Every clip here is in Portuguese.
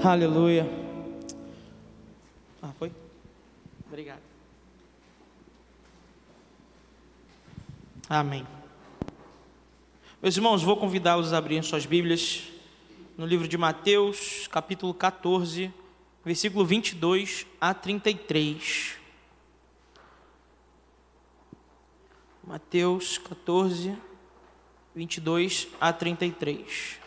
Aleluia. Foi? Obrigado. Amém. Meus irmãos, vou convidá-los a abrirem suas Bíblias no livro de Mateus, capítulo 14, versículo 22 a 33. Mateus 14, 22 a 33.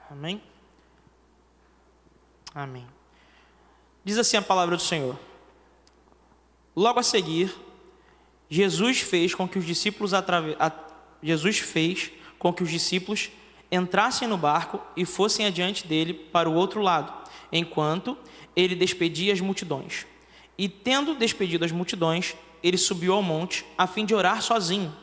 Amém? Amém. Diz assim a palavra do Senhor. Logo a seguir, Jesus fez com que os discípulos entrassem no barco e fossem adiante dele para o outro lado, enquanto ele despedia as multidões. E tendo despedido as multidões, ele subiu ao monte a fim de orar sozinho.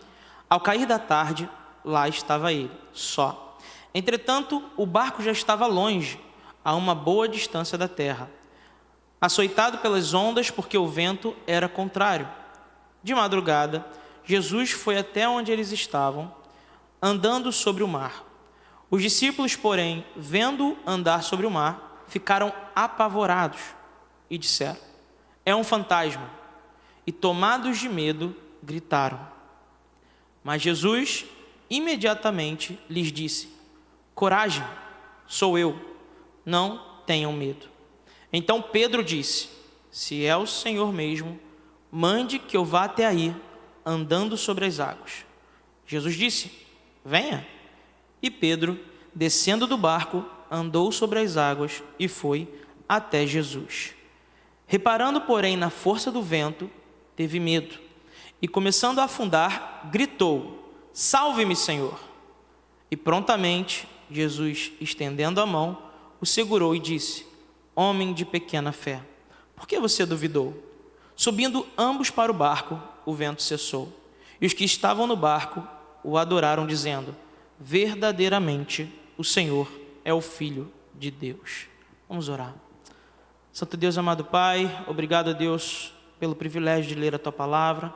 Ao cair da tarde, lá estava ele, só. Entretanto, o barco já estava longe, a uma boa distância da terra, açoitado pelas ondas, porque o vento era contrário. De madrugada, Jesus foi até onde eles estavam, andando sobre o mar. Os discípulos, porém, vendo-o andar sobre o mar, ficaram apavorados e disseram: é um fantasma. E, tomados de medo, gritaram. Mas Jesus imediatamente lhes disse: coragem, sou eu, não tenham medo. Então Pedro disse: se é o Senhor mesmo, mande que eu vá até aí, andando sobre as águas. Jesus disse: venha. E Pedro, descendo do barco, andou sobre as águas e foi até Jesus. Reparando, porém, na força do vento, teve medo e, começando a afundar, gritou: salve-me, Senhor! E prontamente Jesus, estendendo a mão, o segurou e disse: homem de pequena fé, por que você duvidou? Subindo ambos para o barco, o vento cessou. E os que estavam no barco o adoraram, dizendo: verdadeiramente o Senhor é o Filho de Deus. Vamos orar. Santo Deus, amado Pai, obrigado a Deus pelo privilégio de ler a Tua Palavra.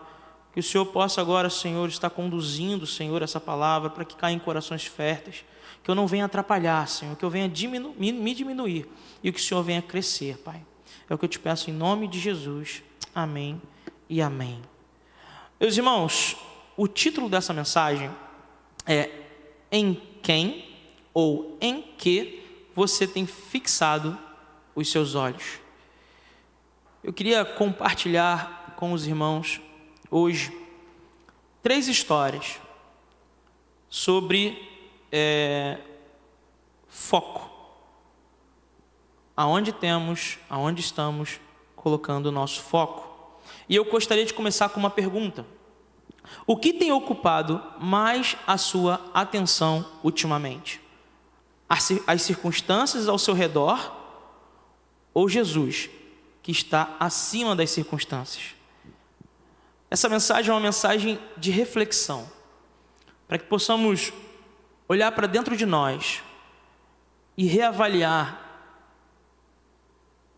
Que o Senhor possa agora, Senhor, estar conduzindo, Senhor, essa palavra para que caia em corações férteis. Que eu não venha atrapalhar, Senhor, que eu venha me diminuir e que o Senhor venha crescer, Pai. É o que eu te peço em nome de Jesus. Amém e amém. Meus irmãos, o título dessa mensagem é: em quem ou em que você tem fixado os seus olhos? Eu queria compartilhar com os irmãos hoje 3 histórias sobre foco. Aonde estamos colocando o nosso foco? E eu gostaria de começar com uma pergunta: o que tem ocupado mais a sua atenção ultimamente? As circunstâncias ao seu redor ou Jesus, que está acima das circunstâncias? Essa mensagem é uma mensagem de reflexão, para que possamos olhar para dentro de nós e reavaliar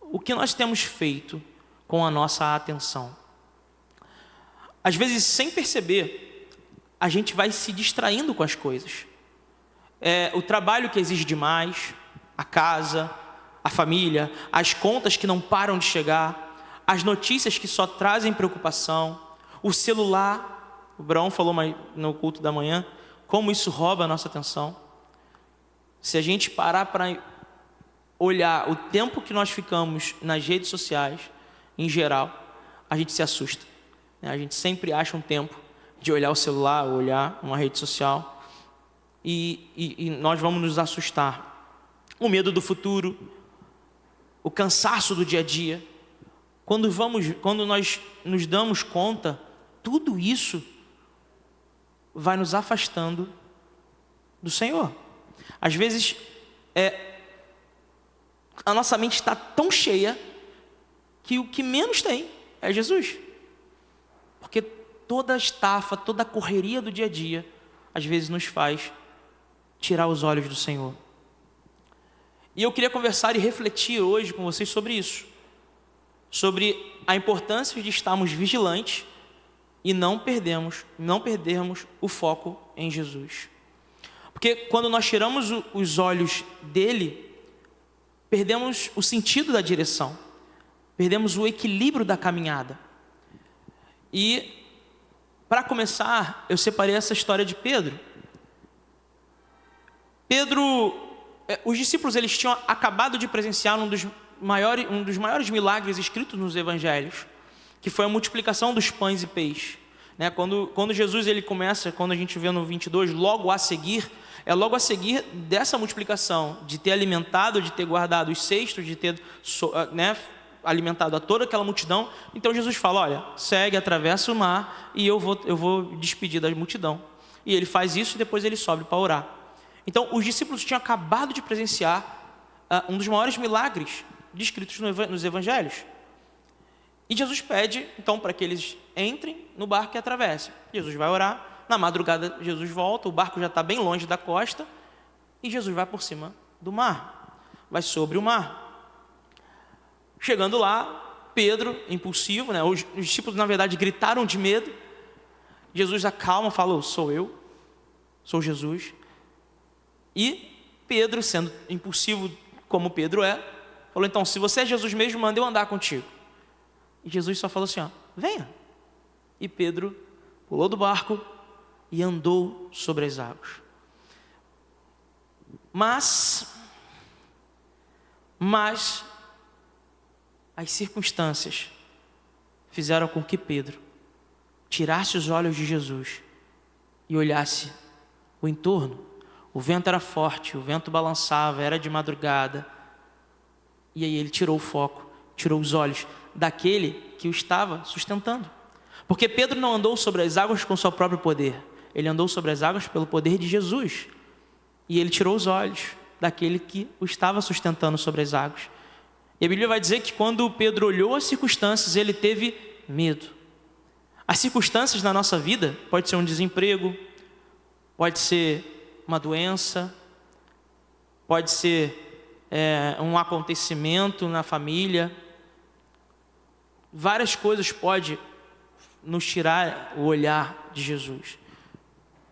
o que nós temos feito com a nossa atenção. Às vezes, sem perceber, a gente vai se distraindo com as coisas. O trabalho que exige demais, a casa, a família, as contas que não param de chegar, as notícias que só trazem preocupação, o celular. O Brão falou no culto da manhã como isso rouba a nossa atenção. Se a gente parar para olhar o tempo que nós ficamos nas redes sociais, em geral, a gente se assusta. A gente sempre acha um tempo de olhar o celular, olhar uma rede social, e nós vamos nos assustar. O medo do futuro, o cansaço do dia a dia. Quando nós nos damos conta, tudo isso vai nos afastando do Senhor. Às vezes, a nossa mente está tão cheia que o que menos tem é Jesus. Porque toda a estafa, toda a correria do dia a dia, às vezes nos faz tirar os olhos do Senhor. E eu queria conversar e refletir hoje com vocês sobre isso, sobre a importância de estarmos vigilantes e não perdermos o foco em Jesus. Porque quando nós tiramos os olhos dele, perdemos o sentido da direção, perdemos o equilíbrio da caminhada. E, para começar, eu separei essa história de Pedro. Os discípulos eles tinham acabado de presenciar um dos maiores milagres escritos nos evangelhos, que foi a multiplicação dos pães e peixes. Quando Jesus ele começa, quando a gente vê no 22, logo a seguir dessa multiplicação, de ter alimentado, de ter guardado os cestos, de ter alimentado a toda aquela multidão. Então Jesus fala, olha, segue, atravessa o mar e eu vou despedir da multidão. E ele faz isso e depois ele sobe para orar. Então os discípulos tinham acabado de presenciar um dos maiores milagres descritos nos evangelhos. E Jesus pede então para que eles entrem no barco e atravessem. Jesus vai orar. Na madrugada Jesus volta, o barco já está bem longe da costa e Jesus vai por cima do mar, vai sobre o mar. Chegando lá, Pedro, impulsivo, os discípulos na verdade gritaram de medo. Jesus acalma, falou, sou eu, sou Jesus. E Pedro, sendo impulsivo como Pedro falou, então, se você é Jesus mesmo, manda eu andar contigo. E Jesus só falou assim, venha. E Pedro pulou do barco e andou sobre as águas. Mas as circunstâncias fizeram com que Pedro tirasse os olhos de Jesus e olhasse o entorno. O vento era forte, o vento balançava, era de madrugada. E aí ele tirou o foco, tirou os olhos daquele que o estava sustentando. Porque Pedro não andou sobre as águas com seu próprio poder. Ele andou sobre as águas pelo poder de Jesus. E ele tirou os olhos daquele que o estava sustentando sobre as águas. E a Bíblia vai dizer que quando Pedro olhou as circunstâncias, ele teve medo. As circunstâncias na nossa vida, pode ser um desemprego, pode ser uma doença, pode ser um acontecimento na família. Várias coisas podem nos tirar o olhar de Jesus.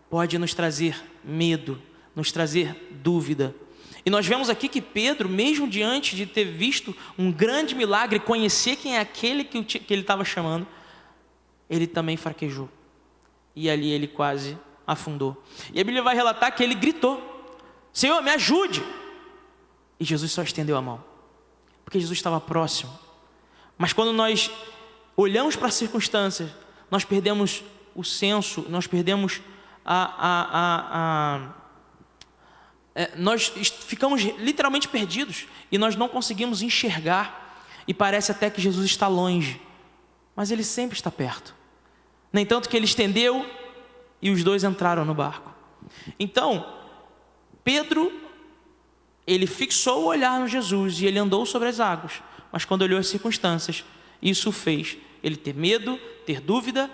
Pode nos trazer medo, nos trazer dúvida. E nós vemos aqui que Pedro, mesmo diante de ter visto um grande milagre, conhecer quem é aquele que ele estava chamando, ele também fraquejou. E ali ele quase afundou. E a Bíblia vai relatar que ele gritou, Senhor, me ajude! E Jesus só estendeu a mão, porque Jesus estava próximo. Mas quando nós olhamos para as circunstâncias, nós perdemos o senso, nós perdemos nós ficamos literalmente perdidos e nós não conseguimos enxergar e parece até que Jesus está longe, mas Ele sempre está perto. No entanto que Ele estendeu e os dois entraram no barco. Então, Pedro, ele fixou o olhar no Jesus e ele andou sobre as águas, mas quando olhou as circunstâncias, isso fez ele ter medo, ter dúvida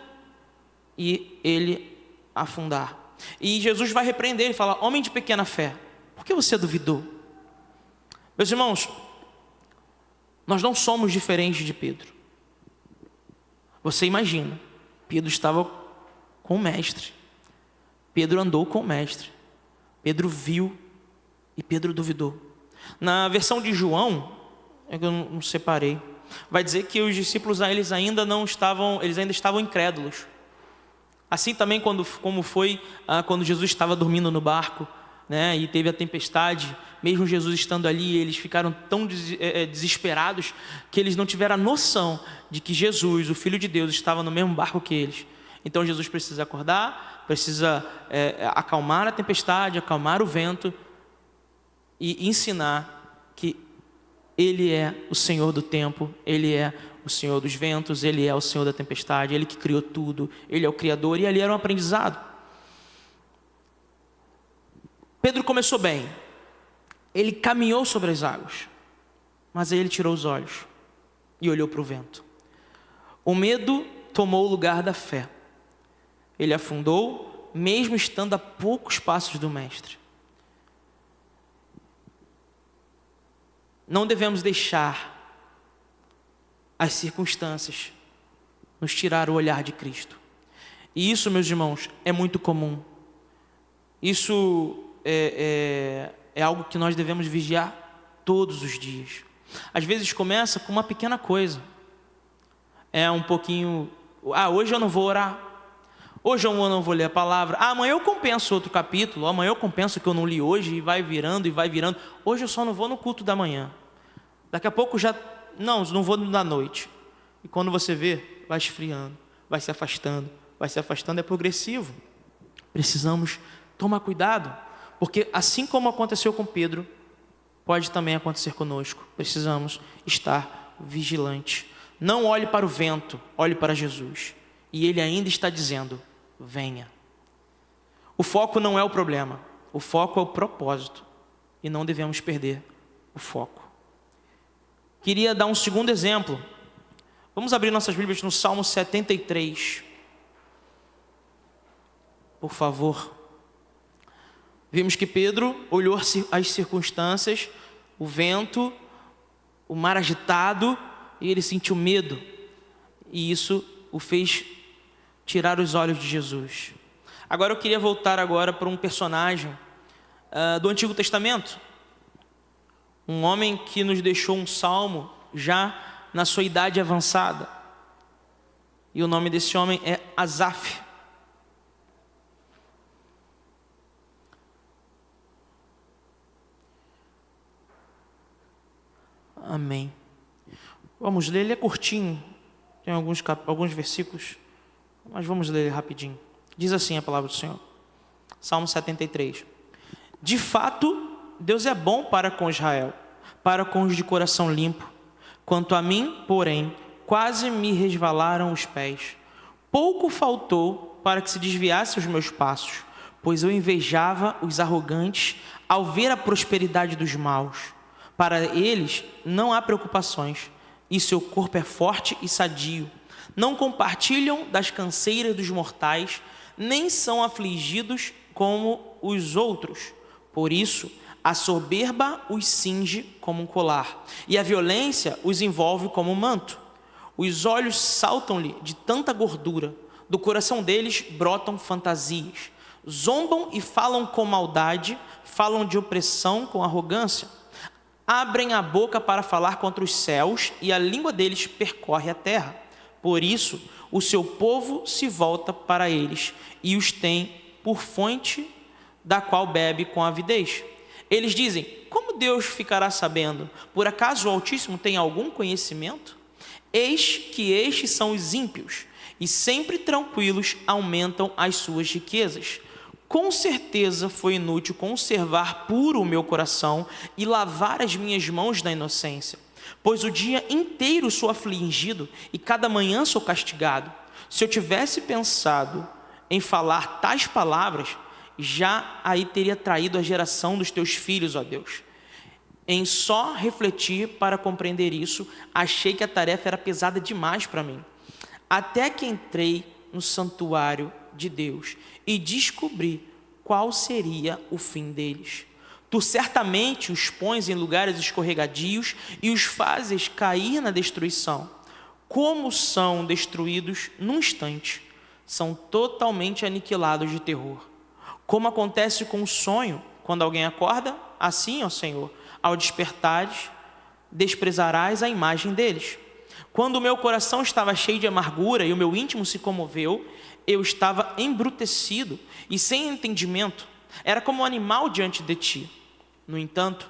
e ele afundar. E Jesus vai repreender e falar, homem de pequena fé, por que você duvidou? Meus irmãos, nós não somos diferentes de Pedro. Você imagina, Pedro estava com o mestre, Pedro andou com o mestre, Pedro viu e Pedro duvidou. Na versão de João, eu não separei, vai dizer que os discípulos eles ainda estavam incrédulos. Assim também como foi quando Jesus estava dormindo no barco, e teve a tempestade, mesmo Jesus estando ali, eles ficaram tão desesperados que eles não tiveram a noção de que Jesus, o Filho de Deus, estava no mesmo barco que eles. Então Jesus precisa acordar, precisa acalmar a tempestade, acalmar o vento e ensinar que Ele é o Senhor do tempo, Ele é o Senhor dos ventos, Ele é o Senhor da tempestade, Ele que criou tudo, Ele é o Criador, e ali era um aprendizado. Pedro começou bem, ele caminhou sobre as águas, mas aí ele tirou os olhos e olhou para o vento. O medo tomou o lugar da fé, ele afundou, mesmo estando a poucos passos do Mestre. não devemos deixar as circunstâncias nos tirar o olhar de Cristo. E isso, meus irmãos, é muito comum. Isso é algo que nós devemos vigiar todos os dias. Às vezes começa com uma pequena coisa. É um pouquinho... hoje eu não vou orar. Hoje eu não vou ler a palavra. Amanhã eu compenso outro capítulo. Amanhã eu compenso que eu não li hoje. E vai virando, e vai virando. Hoje eu só não vou no culto da manhã. Daqui a pouco já... Não vou na noite. E quando você vê, vai esfriando, vai se afastando. É progressivo. Precisamos tomar cuidado. Porque assim como aconteceu com Pedro, pode também acontecer conosco. Precisamos estar vigilantes. Não olhe para o vento, olhe para Jesus. E Ele ainda está dizendo, venha. O foco não é o problema, o foco é o propósito. E não devemos perder o foco. Queria dar um segundo exemplo. Vamos abrir nossas Bíblias no Salmo 73. Por favor. Vimos que Pedro olhou as circunstâncias, o vento, o mar agitado, e ele sentiu medo. E isso o fez tirar os olhos de Jesus. Agora eu queria voltar para um personagem do Antigo Testamento. Um homem que nos deixou um salmo já na sua idade avançada. E o nome desse homem é Asaf. Amém. Vamos ler, ele é curtinho. Tem alguns versículos, mas vamos ler ele rapidinho. Diz assim a palavra do Senhor. Salmo 73. De fato, Deus é bom para com Israel, para com os de coração limpo. Quanto a mim, porém, quase me resvalaram os pés. Pouco faltou para que se desviasse os meus passos, pois eu invejava os arrogantes ao ver a prosperidade dos maus. Para eles não há preocupações, e seu corpo é forte e sadio. Não compartilham das canseiras dos mortais, nem são afligidos como os outros. Por isso, a soberba os cinge como um colar, e a violência os envolve como um manto. Os olhos saltam-lhe de tanta gordura, do coração deles brotam fantasias. Zombam e falam com maldade, falam de opressão com arrogância. Abrem a boca para falar contra os céus, e a língua deles percorre a terra. Por isso, o seu povo se volta para eles, e os tem por fonte da qual bebe com avidez. Eles dizem, como Deus ficará sabendo? Por acaso o Altíssimo tem algum conhecimento? Eis que estes são os ímpios, e sempre tranquilos aumentam as suas riquezas. Com certeza foi inútil conservar puro o meu coração e lavar as minhas mãos da inocência, pois o dia inteiro sou afligido e cada manhã sou castigado. Se eu tivesse pensado em falar tais palavras, já aí teria traído a geração dos teus filhos, ó Deus. Em só refletir para compreender isso, achei que a tarefa era pesada demais para mim. Até que entrei no santuário de Deus e descobri qual seria o fim deles. Tu certamente os pões em lugares escorregadios e os fazes cair na destruição. Como são destruídos num instante, são totalmente aniquilados de terror. Como acontece com o sonho, quando alguém acorda, assim, ó Senhor, ao despertares, desprezarás a imagem deles. Quando o meu coração estava cheio de amargura e o meu íntimo se comoveu, eu estava embrutecido e sem entendimento, era como um animal diante de ti. No entanto,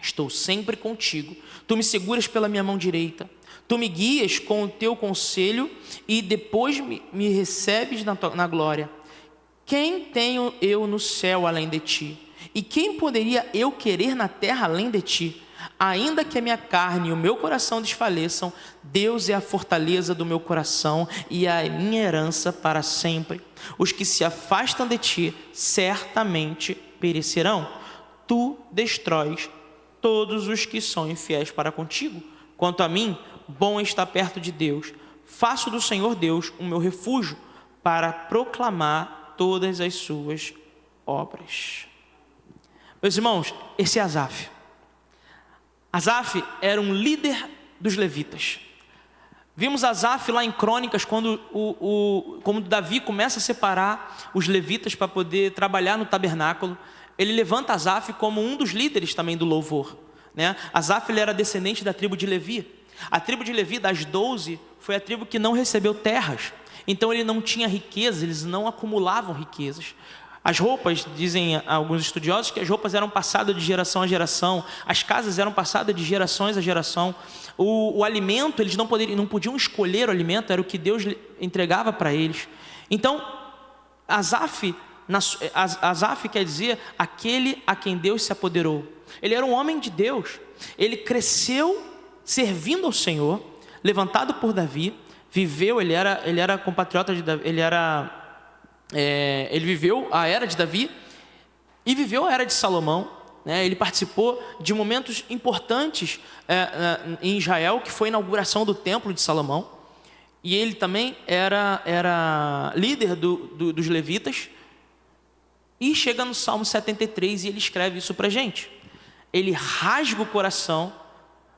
estou sempre contigo, tu me seguras pela minha mão direita, tu me guias com o teu conselho e depois me recebes na glória. Quem tenho eu no céu além de ti? E quem poderia eu querer na terra além de ti? Ainda que a minha carne e o meu coração desfaleçam, Deus é a fortaleza do meu coração e a minha herança para sempre. Os que se afastam de ti certamente perecerão. Tu destróis todos os que são infiéis para contigo. Quanto a mim, bom é estar perto de Deus. Faço do Senhor Deus o meu refúgio para proclamar todas as suas obras. Meus irmãos, esse é Asaf. Asaf era um líder dos levitas. Vimos Asaf lá em Crônicas, quando Davi começa a separar os levitas para poder trabalhar no tabernáculo. Ele levanta Asaf como um dos líderes também do louvor, né? Asaf, ele era descendente da tribo de Levi. A tribo de Levi, das 12, foi a tribo que não recebeu terras. Então ele não tinha riqueza, eles não acumulavam riquezas. As roupas, dizem alguns estudiosos, que as roupas eram passadas de geração a geração, as casas eram passadas de gerações a geração. O alimento, eles não podiam escolher o alimento, era o que Deus entregava para eles. Então, Asaf quer dizer aquele a quem Deus se apoderou. Ele era um homem de Deus, ele cresceu servindo ao Senhor, levantado por Davi, viveu, ele era compatriota de Davi, ele viveu a era de Davi e viveu a era de Salomão, né? Ele participou de momentos importantes em Israel, que foi a inauguração do templo de Salomão, e ele também era líder dos levitas. E chega no Salmo 73 e ele escreve isso para a gente. Ele rasga o coração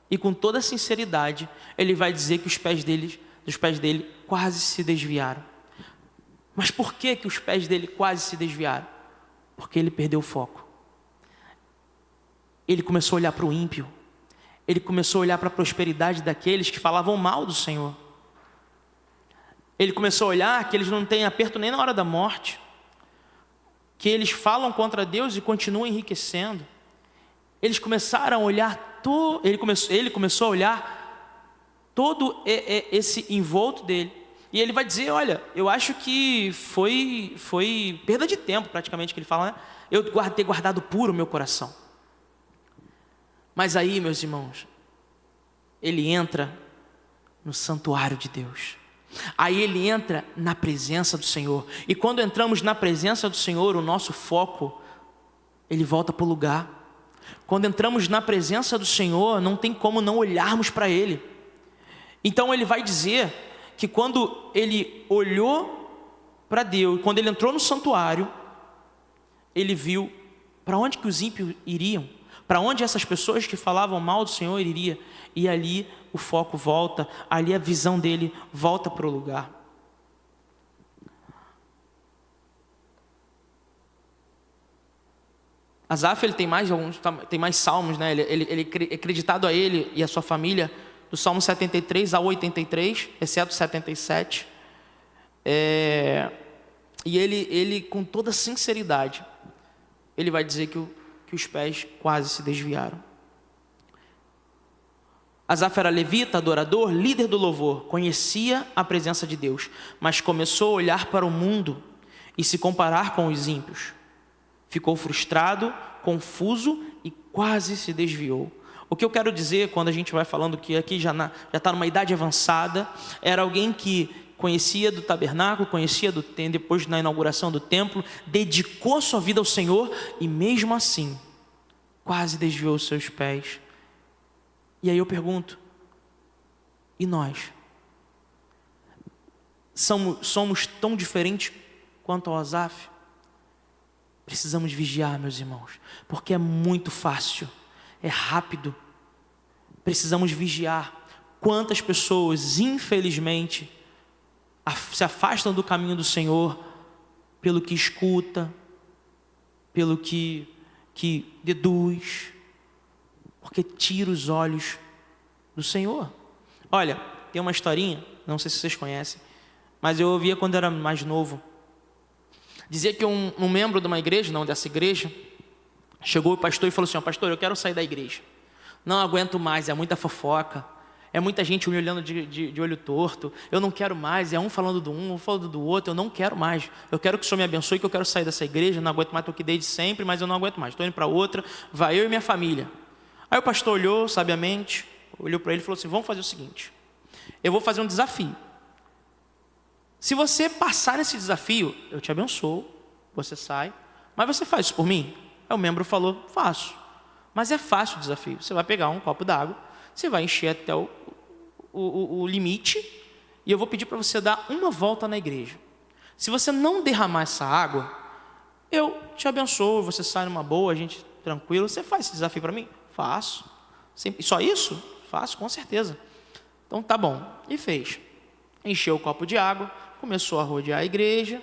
e com toda sinceridade ele vai dizer que os pés dele quase se desviaram. Mas por que os pés dele quase se desviaram? Porque ele perdeu o foco. Ele começou a olhar para o ímpio. Ele começou a olhar para a prosperidade daqueles que falavam mal do Senhor. Ele começou a olhar que eles não têm aperto nem na hora da morte, que eles falam contra Deus e continuam enriquecendo. Eles começaram a olhar, ele começou a olhar todo esse envolto dele. E ele vai dizer, olha, eu acho que foi perda de tempo praticamente que ele fala, né? Eu ter guardado puro o meu coração. Mas aí, meus irmãos, ele entra no santuário de Deus. Aí ele entra na presença do Senhor. E quando entramos na presença do Senhor, o nosso foco, ele volta para o lugar. Quando entramos na presença do Senhor, não tem como não olharmos para Ele. Então ele vai dizer que quando ele olhou para Deus, quando ele entrou no santuário, ele viu para onde que os ímpios iriam, para onde essas pessoas que falavam mal do Senhor iriam, e ali o foco volta, ali a visão dele volta para o lugar. Asaf, ele tem mais salmos, né? Ele é acreditado a ele e a sua família do Salmo 73 ao 83, exceto 77. E ele, com toda sinceridade, ele vai dizer que os pés quase se desviaram. Asaf era levita, adorador, líder do louvor, conhecia a presença de Deus, mas começou a olhar para o mundo e se comparar com os ímpios. Ficou frustrado, confuso e quase se desviou. O que eu quero dizer quando a gente vai falando que aqui já está numa idade avançada, era alguém que conhecia do tabernáculo, conhecia depois na inauguração do templo, dedicou sua vida ao Senhor e mesmo assim, quase desviou os seus pés. E aí eu pergunto, e nós? Somos tão diferentes quanto ao Asaf? Precisamos vigiar, meus irmãos, porque é muito fácil, é rápido. Precisamos vigiar. Quantas pessoas, infelizmente, se afastam do caminho do Senhor pelo que escuta, pelo que deduz, porque tira os olhos do Senhor. Olha, tem uma historinha, não sei se vocês conhecem, mas eu ouvia quando era mais novo. Dizia que um membro de uma igreja, não dessa igreja, chegou o pastor e falou assim: pastor, eu quero sair da igreja. Não aguento mais, é muita fofoca, é muita gente me olhando de olho torto, eu não quero mais, é um falando do um falando do outro, eu não quero mais. Eu quero que o Senhor me abençoe, que eu quero sair dessa igreja, não aguento mais, estou aqui desde sempre, mas eu não aguento mais, estou indo para outra, vai eu e minha família. Aí o pastor olhou sabiamente, olhou para ele e falou assim: vamos fazer o seguinte, eu vou fazer um desafio. Se você passar nesse desafio, eu te abençoo, você sai, mas você faz isso por mim? Aí o membro falou: faço. Mas é fácil o desafio, você vai pegar um copo d'água, você vai encher até o limite, e eu vou pedir para você dar uma volta na igreja. Se você não derramar essa água, eu te abençoo, você sai numa boa, a gente tranquilo. Você faz esse desafio para mim? Faço. Só isso? Faço, com certeza. Então tá bom. E fez. Encheu o copo de água, começou a rodear a igreja,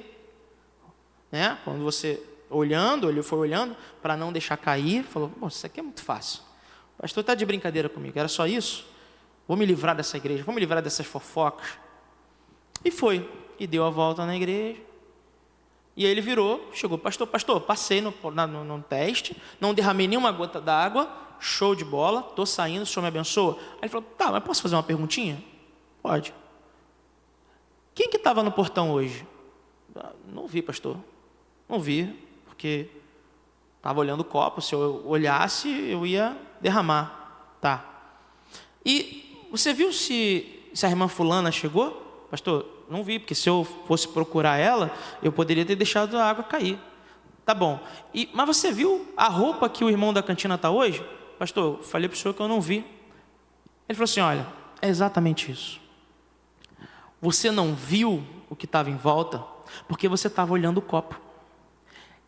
né? Quando você ele foi olhando para não deixar cair, falou: "Pô, isso aqui é muito fácil. O pastor está de brincadeira comigo, era só isso? Vou me livrar dessa igreja, vou me livrar dessas fofocas." E foi, e deu a volta na igreja. E aí ele virou, chegou: pastor, passei no teste, não derramei nenhuma gota d'água, show de bola, estou saindo, o senhor me abençoa? Aí ele falou: tá, mas posso fazer uma perguntinha? Pode. Quem que estava no portão hoje? Não vi, pastor. Não vi, porque estava olhando o copo, se eu olhasse, eu ia derramar. Tá. E você viu se a irmã fulana chegou? Pastor, não vi, porque se eu fosse procurar ela, eu poderia ter deixado a água cair. Tá bom. Mas você viu a roupa que o irmão da cantina está hoje? Pastor, eu falei para o senhor que eu não vi. Ele falou assim: olha, é exatamente isso. Você não viu o que estava em volta, porque você estava olhando o copo.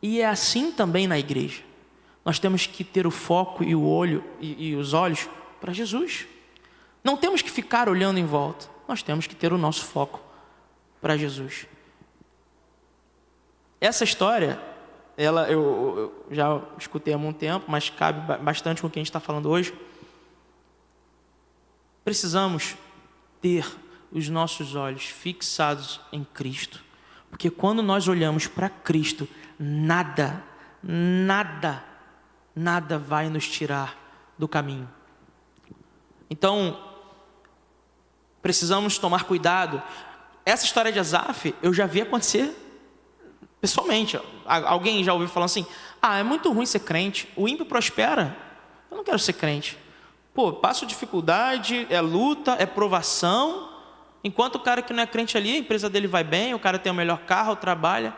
E é assim também na igreja. Nós temos que ter o foco e o olho e os olhos para Jesus. Não temos que ficar olhando em volta. Nós temos que ter o nosso foco para Jesus. Essa história, eu já escutei há muito tempo, mas cabe bastante com o que a gente está falando hoje. Precisamos ter os nossos olhos fixados em Cristo, porque quando nós olhamos para Cristo, nada vai nos tirar do caminho. Então, precisamos tomar cuidado. Essa história de Asaf, eu já vi acontecer pessoalmente. Alguém já ouviu falando assim: é muito ruim ser crente, o ímpio prospera, eu não quero ser crente. Passo dificuldade, é luta, é provação, enquanto o cara que não é crente ali, a empresa dele vai bem, o cara tem o melhor carro, trabalha.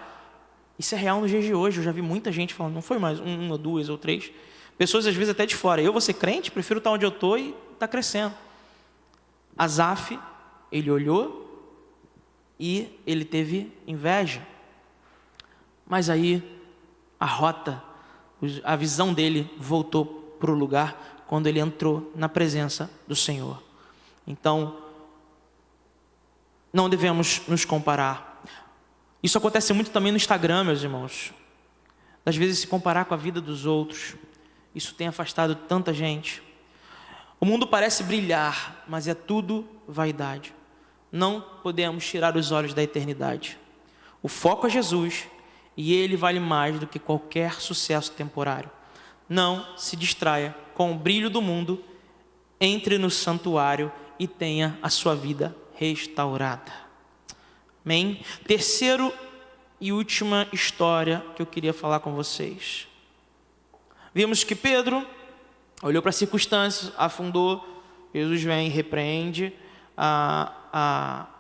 Isso é real nos dias de hoje. Eu já vi muita gente falando, não foi mais uma, duas ou três pessoas, às vezes até de fora: eu vou ser crente, prefiro estar onde eu estou e estar crescendo. Asaf, ele olhou e ele teve inveja. Mas aí a rota, a visão dele voltou para o lugar quando ele entrou na presença do Senhor. Então, não devemos nos comparar. Isso acontece muito também no Instagram, meus irmãos. Às vezes se comparar com a vida dos outros. Isso tem afastado tanta gente. O mundo parece brilhar, mas é tudo vaidade. Não podemos tirar os olhos da eternidade. O foco é Jesus, e Ele vale mais do que qualquer sucesso temporário. Não se distraia com o brilho do mundo, entre no santuário e tenha a sua vida restaurada. Amém? Terceiro e última história que eu queria falar com vocês. Vimos que Pedro olhou para as circunstâncias, afundou. Jesus vem e repreende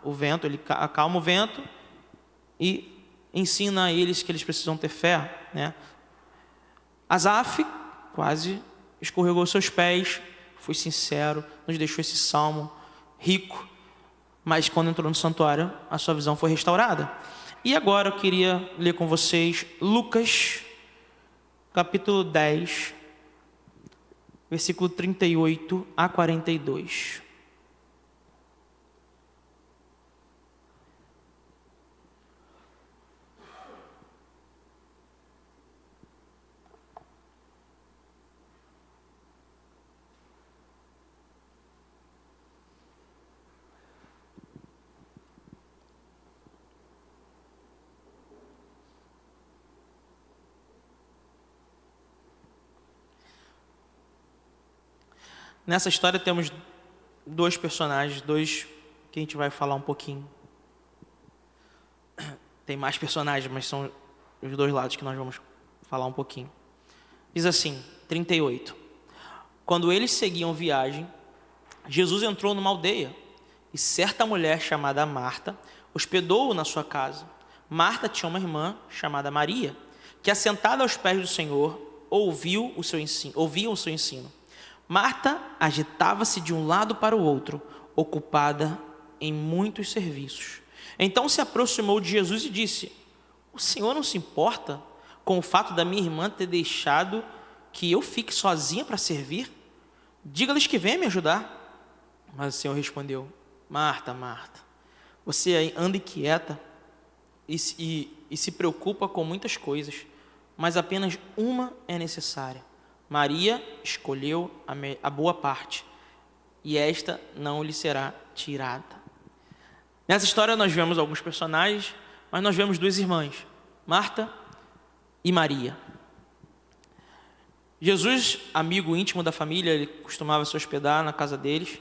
o vento, ele acalma o vento e ensina a eles que eles precisam ter fé, né? Asaf quase escorregou seus pés, foi sincero, nos deixou esse salmo rico, mas quando entrou no santuário, a sua visão foi restaurada. E agora eu queria ler com vocês Lucas, capítulo 10, versículo 38 a 42. Nessa história temos dois personagens, que a gente vai falar um pouquinho. Tem mais personagens, mas são os dois lados que nós vamos falar um pouquinho. Diz assim, 38. Quando eles seguiam viagem, Jesus entrou numa aldeia e certa mulher chamada Marta hospedou-o na sua casa. Marta tinha uma irmã chamada Maria, que assentada aos pés do Senhor, ouvia o seu ensino. Marta agitava-se de um lado para o outro, ocupada em muitos serviços. Então se aproximou de Jesus e disse: o Senhor não se importa com o fato da minha irmã ter deixado que eu fique sozinha para servir? Diga-lhes que venham me ajudar. Mas o Senhor respondeu: Marta, Marta, você anda inquieta e se preocupa com muitas coisas, mas apenas uma é necessária. Maria escolheu a boa parte, e esta não lhe será tirada. Nessa história nós vemos alguns personagens, mas nós vemos duas irmãs, Marta e Maria. Jesus, amigo íntimo da família, ele costumava se hospedar na casa deles.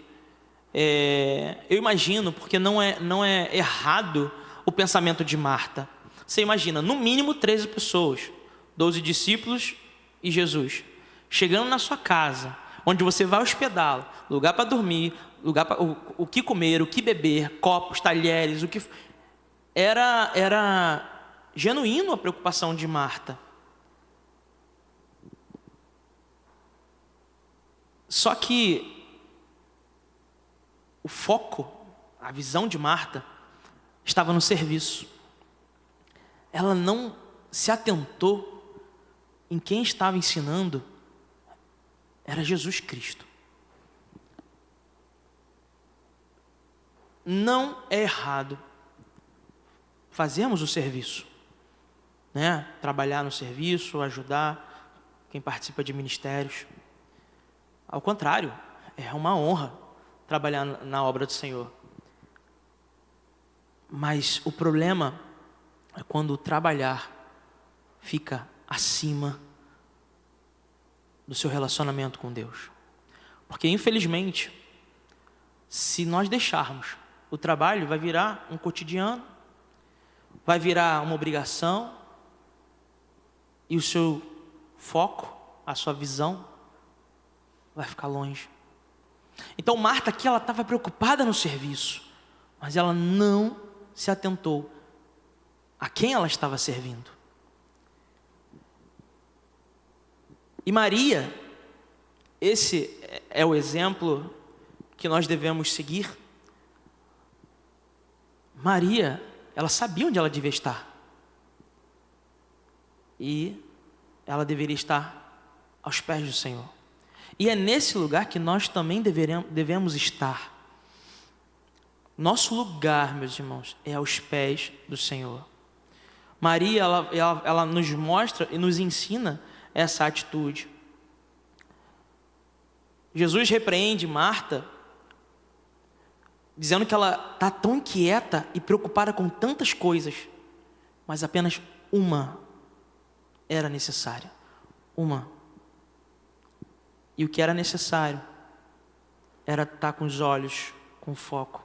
Eu imagino, porque não é errado o pensamento de Marta. Você imagina, no mínimo 13 pessoas, 12 discípulos e Jesus, chegando na sua casa, onde você vai hospedá-lo, lugar para dormir, lugar para o que comer, o que beber, copos, talheres, o que era genuíno a preocupação de Marta. Só que o foco, a visão de Marta, estava no serviço. Ela não se atentou em quem estava ensinando, era Jesus Cristo. Não é errado fazermos o serviço, né? Trabalhar no serviço, ajudar quem participa de ministérios. Ao contrário, é uma honra trabalhar na obra do Senhor. Mas o problema é quando o trabalhar fica acima do seu relacionamento com Deus. Porque, infelizmente, se nós deixarmos, o trabalho vai virar um cotidiano, vai virar uma obrigação, e o seu foco, a sua visão, vai ficar longe. Então Marta aqui, ela estava preocupada no serviço, mas ela não se atentou a quem ela estava servindo. E Maria, esse é o exemplo que nós devemos seguir. Maria, ela sabia onde ela devia estar. E ela deveria estar aos pés do Senhor. E é nesse lugar que nós também devemos estar. Nosso lugar, meus irmãos, é aos pés do Senhor. Maria, ela nos mostra e nos ensina essa atitude. Jesus repreende Marta, dizendo que ela está tão inquieta e preocupada com tantas coisas, mas apenas uma era necessária. Uma. E o que era necessário era estar com os olhos, com o foco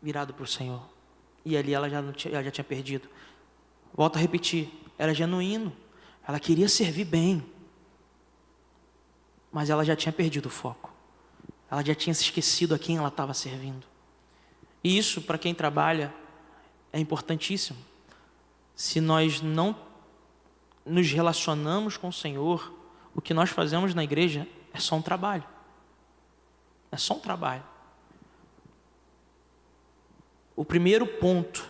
virado para o Senhor. E ali ela já tinha perdido. Volto a repetir, era genuíno. Ela queria servir bem, mas ela já tinha perdido o foco. Ela já tinha se esquecido a quem ela estava servindo. E isso, para quem trabalha, é importantíssimo. Se nós não nos relacionamos com o Senhor, o que nós fazemos na igreja é só um trabalho. É só um trabalho. O primeiro ponto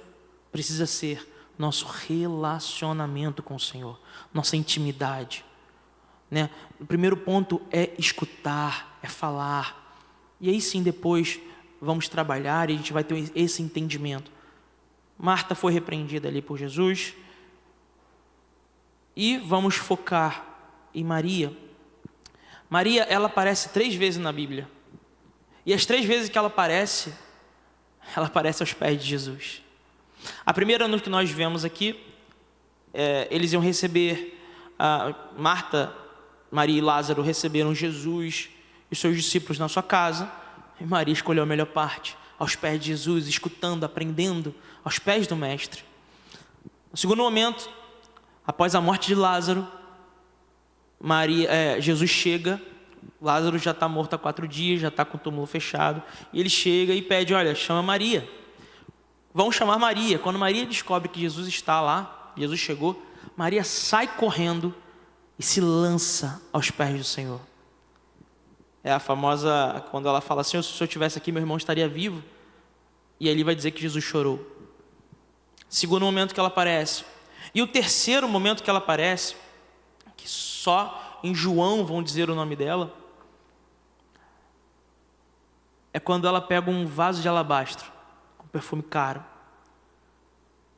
precisa ser nosso relacionamento com o Senhor, nossa intimidade, né? O primeiro ponto é escutar, é falar. E aí sim, depois vamos trabalhar e a gente vai ter esse entendimento. Marta foi repreendida ali por Jesus. E vamos focar em Maria. Maria, ela aparece 3 vezes na Bíblia. E as 3 vezes que ela aparece aos pés de Jesus. A primeira no que nós vemos aqui, eles iam receber, Marta, Maria e Lázaro receberam Jesus e seus discípulos na sua casa. E Maria escolheu a melhor parte, aos pés de Jesus, escutando, aprendendo, aos pés do Mestre. No segundo momento, após a morte de Lázaro, Jesus chega. Lázaro já está morto há 4 dias, já está com o túmulo fechado. E ele chega e pede: olha, chama Maria. Vão chamar Maria. Quando Maria descobre que Jesus está lá, Jesus chegou, Maria sai correndo e se lança aos pés do Senhor. É a famosa, quando ela fala: Senhor, se eu estivesse aqui, meu irmão estaria vivo. E ali vai dizer que Jesus chorou. Segundo momento que ela aparece. E o terceiro momento que ela aparece, que só em João vão dizer o nome dela, é quando ela pega um vaso de alabastro com perfume caro.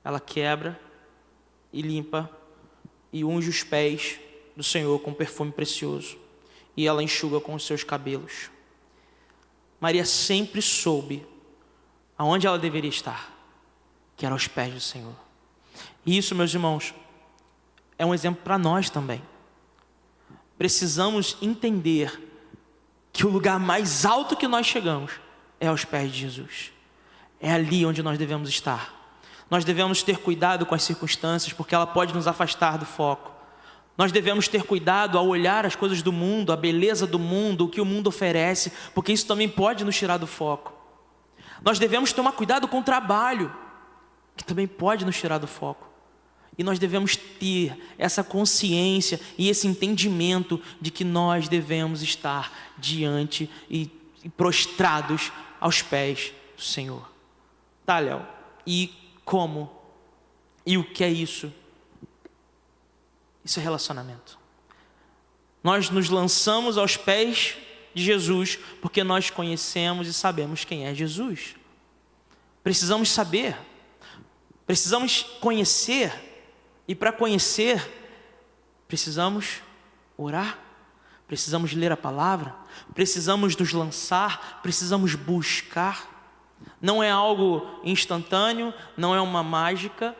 Ela quebra e limpa e unge os pés do Senhor com perfume precioso. E ela enxuga com os seus cabelos. Maria sempre soube aonde ela deveria estar, que era aos pés do Senhor. E isso, meus irmãos, é um exemplo para nós também. Precisamos entender que o lugar mais alto que nós chegamos é aos pés de Jesus. É ali onde nós devemos estar. Nós devemos ter cuidado com as circunstâncias, porque ela pode nos afastar do foco. Nós devemos ter cuidado ao olhar as coisas do mundo, a beleza do mundo, o que o mundo oferece, porque isso também pode nos tirar do foco. Nós devemos tomar cuidado com o trabalho, que também pode nos tirar do foco. E nós devemos ter essa consciência e esse entendimento de que nós devemos estar diante e prostrados aos pés do Senhor. Tá, Léo? E como? E o que é isso? Isso é relacionamento. Nós nos lançamos aos pés de Jesus porque nós conhecemos e sabemos quem é Jesus. Precisamos saber, precisamos conhecer, e para conhecer, precisamos orar, precisamos ler a palavra, precisamos nos lançar, precisamos buscar. Não é algo instantâneo, não é uma mágica,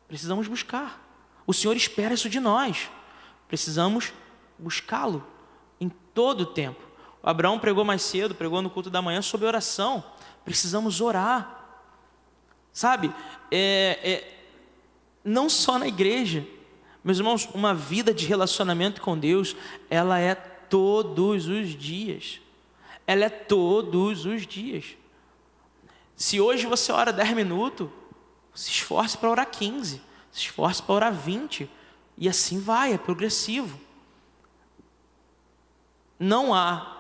precisamos buscar. O Senhor espera isso de nós. Precisamos buscá-lo em todo o tempo. O Abraão pregou mais cedo, pregou no culto da manhã sobre oração. Precisamos orar. Sabe, não só na igreja. Meus irmãos, uma vida de relacionamento com Deus, ela é todos os dias. Ela é todos os dias. Se hoje você ora 10 minutos, se esforce para orar 15. Se esforce para orar 20. E assim vai, é progressivo. Não há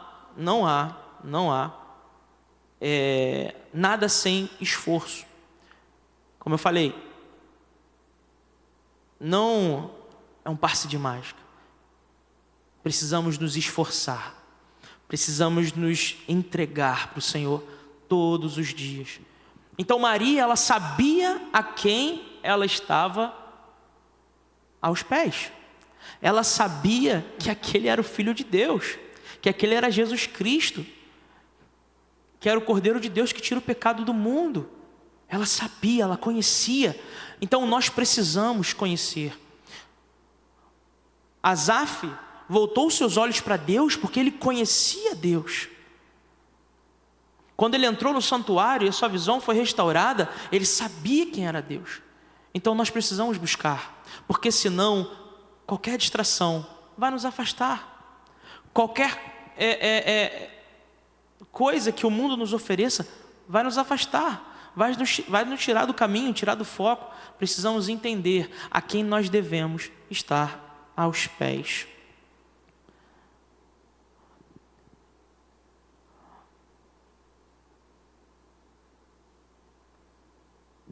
nada sem esforço. Como eu falei, não é um passe de mágica. Precisamos nos esforçar. Precisamos nos entregar para o Senhor todos os dias. Então Maria, ela sabia a quem ela estava aos pés. Ela sabia que aquele era o Filho de Deus, que aquele era Jesus Cristo, que era o Cordeiro de Deus que tira o pecado do mundo. Ela sabia, ela conhecia. Então nós precisamos conhecer. Asaf voltou seus olhos para Deus porque ele conhecia Deus. Quando ele entrou no santuário e a sua visão foi restaurada, ele sabia quem era Deus. Então nós precisamos buscar, porque senão qualquer distração vai nos afastar. Qualquer coisa que o mundo nos ofereça vai nos afastar, vai nos tirar do caminho, tirar do foco. Precisamos entender a quem nós devemos estar aos pés.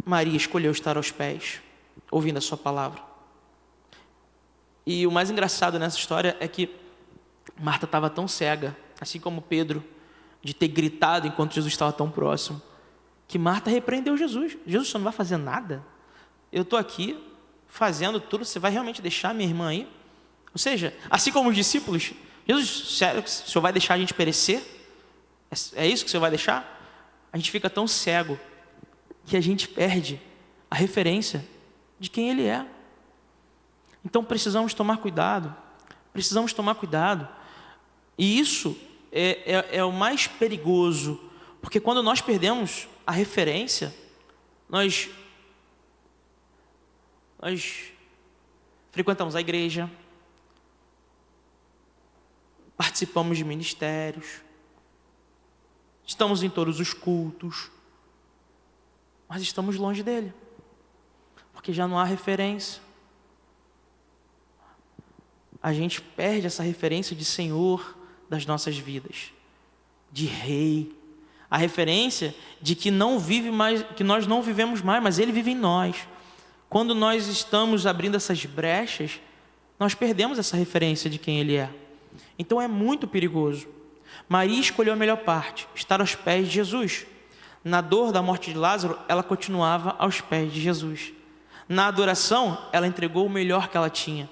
Maria escolheu estar aos pés, ouvindo a sua palavra. E o mais engraçado nessa história é que Marta estava tão cega, assim como Pedro, de ter gritado enquanto Jesus estava tão próximo, que Marta repreendeu Jesus. Jesus, você não vai fazer nada? Eu estou aqui fazendo tudo, você vai realmente deixar minha irmã aí? Ou seja, assim como os discípulos, Jesus, sério, o Senhor vai deixar a gente perecer? É isso que o Senhor vai deixar? A gente fica tão cego que a gente perde a referência de quem Ele é. Então precisamos tomar cuidado. Precisamos tomar cuidado. E isso é o mais perigoso, porque quando nós perdemos a referência, nós frequentamos a igreja, participamos de ministérios, estamos em todos os cultos, mas estamos longe dele, porque já não há referência. A gente perde essa referência de Senhor das nossas vidas, de Rei, a referência de que não vive mais, que nós não vivemos mais, mas Ele vive em nós. Quando nós estamos abrindo essas brechas, nós perdemos essa referência de quem Ele é. Então é muito perigoso. Maria escolheu a melhor parte, estar aos pés de Jesus. Na dor da morte de Lázaro, ela continuava aos pés de Jesus. Na adoração, ela entregou o melhor que ela tinha.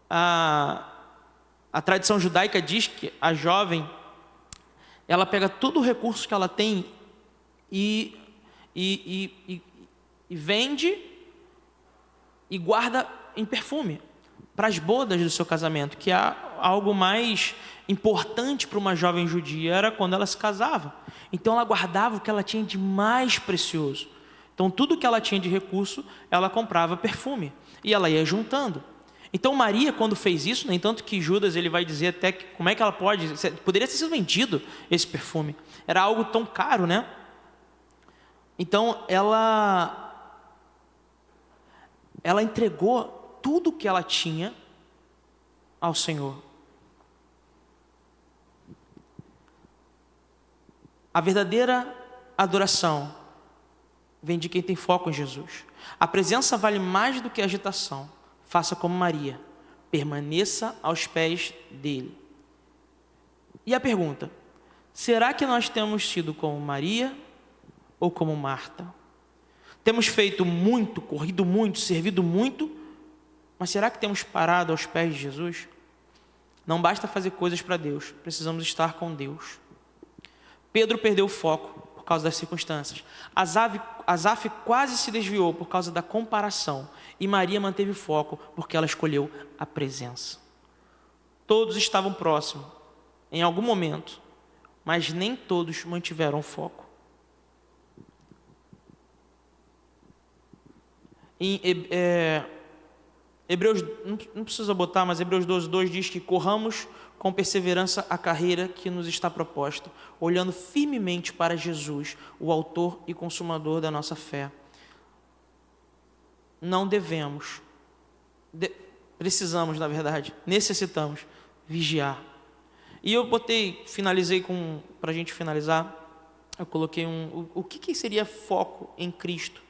A tradição judaica diz que a jovem, ela pega todo o recurso que ela tem e vende e guarda em perfume para as bodas do seu casamento, que é algo mais importante para uma jovem judia, era quando ela se casava. Então ela guardava o que ela tinha de mais precioso. Então tudo que ela tinha de recurso, ela comprava perfume e ela ia juntando. Então Maria, quando fez isso, nem tanto que Judas ele vai dizer até que, como é que ela poderia ter sido vendido esse perfume, era algo tão caro, né? Então ela entregou tudo que ela tinha ao Senhor. A verdadeira adoração vem de quem tem foco em Jesus. A presença vale mais do que a agitação. Faça como Maria, permaneça aos pés dele. E a pergunta: será que nós temos sido como Maria ou como Marta? Temos feito muito, corrido muito, servido muito, mas será que temos parado aos pés de Jesus? Não basta fazer coisas para Deus, precisamos estar com Deus. Pedro perdeu o foco por causa das circunstâncias. Asaf quase se desviou por causa da comparação. E Maria manteve o foco porque ela escolheu a presença. Todos estavam próximos em algum momento, mas nem todos mantiveram o foco. Em Hebreus, não precisa botar, mas Hebreus 12:2 diz que corramos com perseverança a carreira que nos está proposta, olhando firmemente para Jesus, o autor e consumador da nossa fé. Não devemos, precisamos, na verdade, necessitamos vigiar. E eu finalizei para a gente finalizar, eu coloquei o que seria foco em Cristo?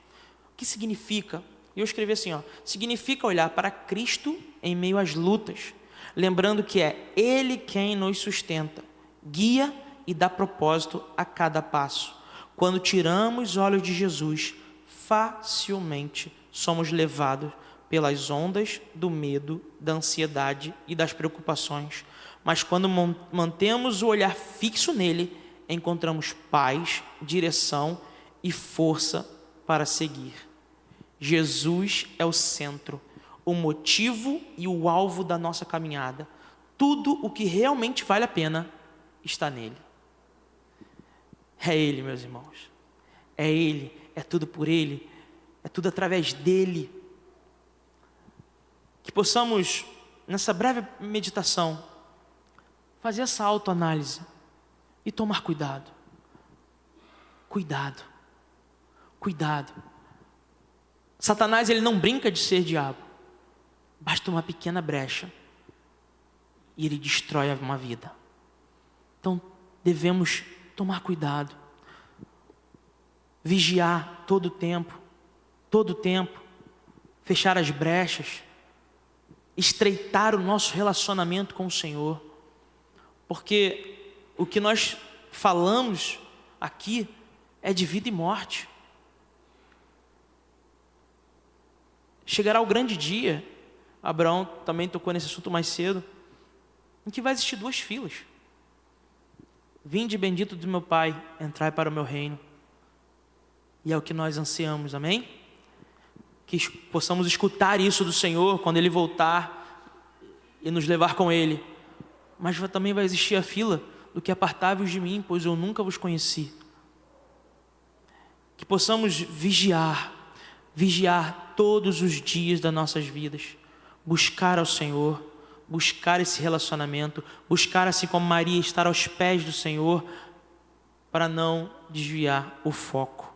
O que significa? E eu escrevi assim, significa olhar para Cristo em meio às lutas, lembrando que é Ele quem nos sustenta, guia e dá propósito a cada passo. Quando tiramos os olhos de Jesus, facilmente somos levados pelas ondas do medo, da ansiedade e das preocupações. Mas quando mantemos o olhar fixo nele, encontramos paz, direção e força para seguir. Jesus é o centro, o motivo e o alvo da nossa caminhada. Tudo o que realmente vale a pena está nele. É Ele, meus irmãos. É Ele, é tudo por Ele, é tudo através dEle. Que possamos, nessa breve meditação, fazer essa autoanálise e tomar cuidado. Cuidado. Cuidado. Satanás, ele não brinca de ser diabo. Basta uma pequena brecha e ele destrói uma vida. Então, devemos tomar cuidado. Vigiar todo o tempo. Fechar as brechas. Estreitar o nosso relacionamento com o Senhor. Porque o que nós falamos aqui é de vida e morte. Chegará o grande dia, Abraão também tocou nesse assunto mais cedo, em que vai existir duas filas. Vinde bendito do meu Pai, entrai para o meu reino. E é o que nós ansiamos, amém? Que possamos escutar isso do Senhor quando Ele voltar e nos levar com Ele. Mas também vai existir a fila do que apartai-vos de mim, pois eu nunca vos conheci. Que possamos vigiar todos os dias das nossas vidas, buscar ao Senhor, buscar esse relacionamento, buscar, assim como Maria, estar aos pés do Senhor, para não desviar o foco.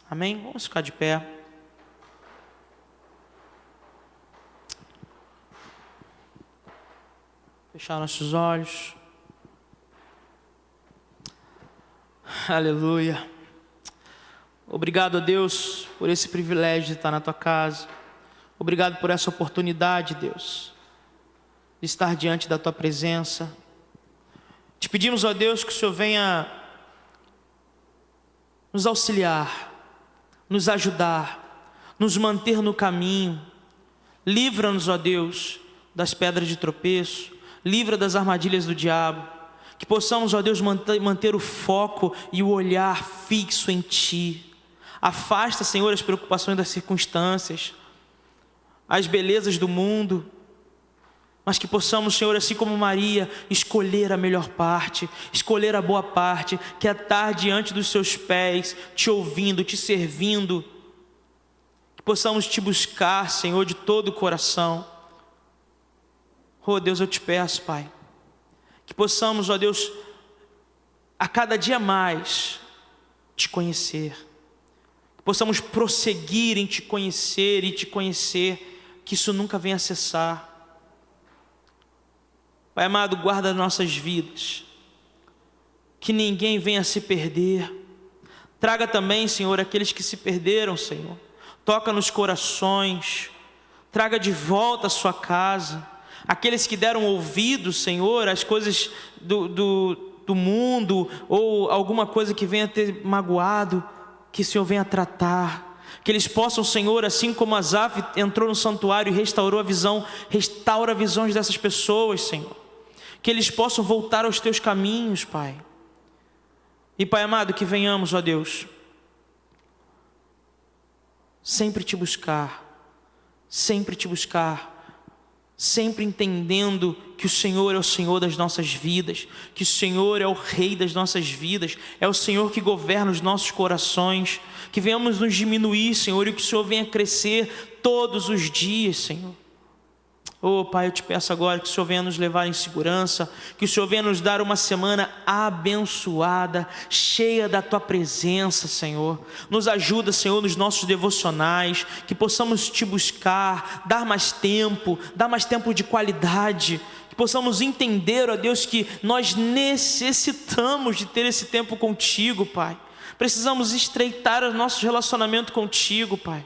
Amém? Vamos ficar de pé. Fechar nossos olhos. Aleluia. Obrigado a Deus por esse privilégio de estar na tua casa. Obrigado por essa oportunidade, Deus, de estar diante da tua presença. Te pedimos, ó Deus, que o Senhor venha nos auxiliar, nos ajudar, nos manter no caminho. Livra-nos, ó Deus, das pedras de tropeço, livra das armadilhas do diabo, que possamos, ó Deus, manter o foco e o olhar fixo em Ti. Afasta, Senhor, as preocupações das circunstâncias, as belezas do mundo, mas que possamos, Senhor, assim como Maria, escolher a melhor parte, escolher a boa parte, que é estar diante dos Seus pés, Te ouvindo, Te servindo, que possamos Te buscar, Senhor, de todo o coração. Oh Deus, eu Te peço, Pai, que possamos, ó Deus, a cada dia mais Te conhecer, que possamos prosseguir em Te conhecer e Te conhecer, que isso nunca venha a cessar. Pai amado, guarda nossas vidas, que ninguém venha a se perder. Traga também, Senhor, aqueles que se perderam, Senhor. Toca nos corações, traga de volta a sua casa. Aqueles que deram ouvidos, Senhor, às coisas do mundo, ou alguma coisa que venha ter magoado, que o Senhor venha tratar. Que eles possam, Senhor, assim como Asaf entrou no santuário e restaurou a visão, restaura visões dessas pessoas, Senhor. Que eles possam voltar aos Teus caminhos, Pai. E Pai amado, que venhamos, ó Deus, sempre Te buscar, sempre Te buscar, sempre entendendo que o Senhor é o Senhor das nossas vidas, que o Senhor é o Rei das nossas vidas, é o Senhor que governa os nossos corações. Que venhamos nos diminuir, Senhor, e que o Senhor venha crescer todos os dias, Senhor. Oh Pai, eu Te peço agora que o Senhor venha nos levar em segurança, que o Senhor venha nos dar uma semana abençoada, cheia da Tua presença, Senhor. Nos ajuda, Senhor, nos nossos devocionais, que possamos Te buscar, dar mais tempo de qualidade, que possamos entender, ó Deus, que nós necessitamos de ter esse tempo contigo, Pai. Precisamos estreitar o nosso relacionamento contigo, Pai.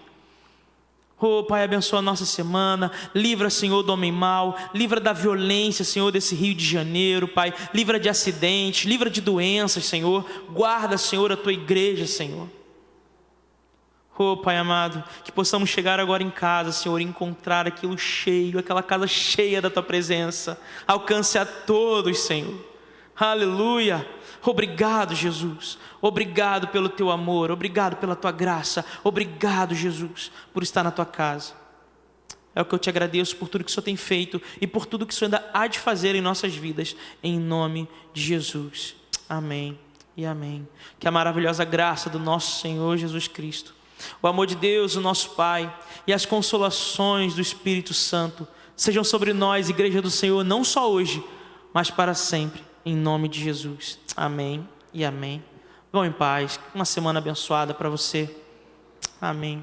Oh Pai, abençoa a nossa semana, livra, Senhor, do homem mau, livra da violência, Senhor, desse Rio de Janeiro, Pai, livra de acidentes, livra de doenças, Senhor, guarda, Senhor, a Tua igreja, Senhor. Oh Pai amado, que possamos chegar agora em casa, Senhor, e encontrar aquilo cheio, aquela casa cheia da Tua presença, alcance a todos, Senhor, aleluia. Obrigado, Jesus, obrigado pelo Teu amor, obrigado pela Tua graça, obrigado, Jesus, por estar na Tua casa. É o que eu Te agradeço por tudo que o Senhor tem feito e por tudo que o Senhor ainda há de fazer em nossas vidas, em nome de Jesus, amém e amém. Que a maravilhosa graça do nosso Senhor Jesus Cristo, o amor de Deus, o nosso Pai, e as consolações do Espírito Santo sejam sobre nós, igreja do Senhor, não só hoje, mas para sempre, em nome de Jesus, amém e amém. Vão em paz, uma semana abençoada para você, amém.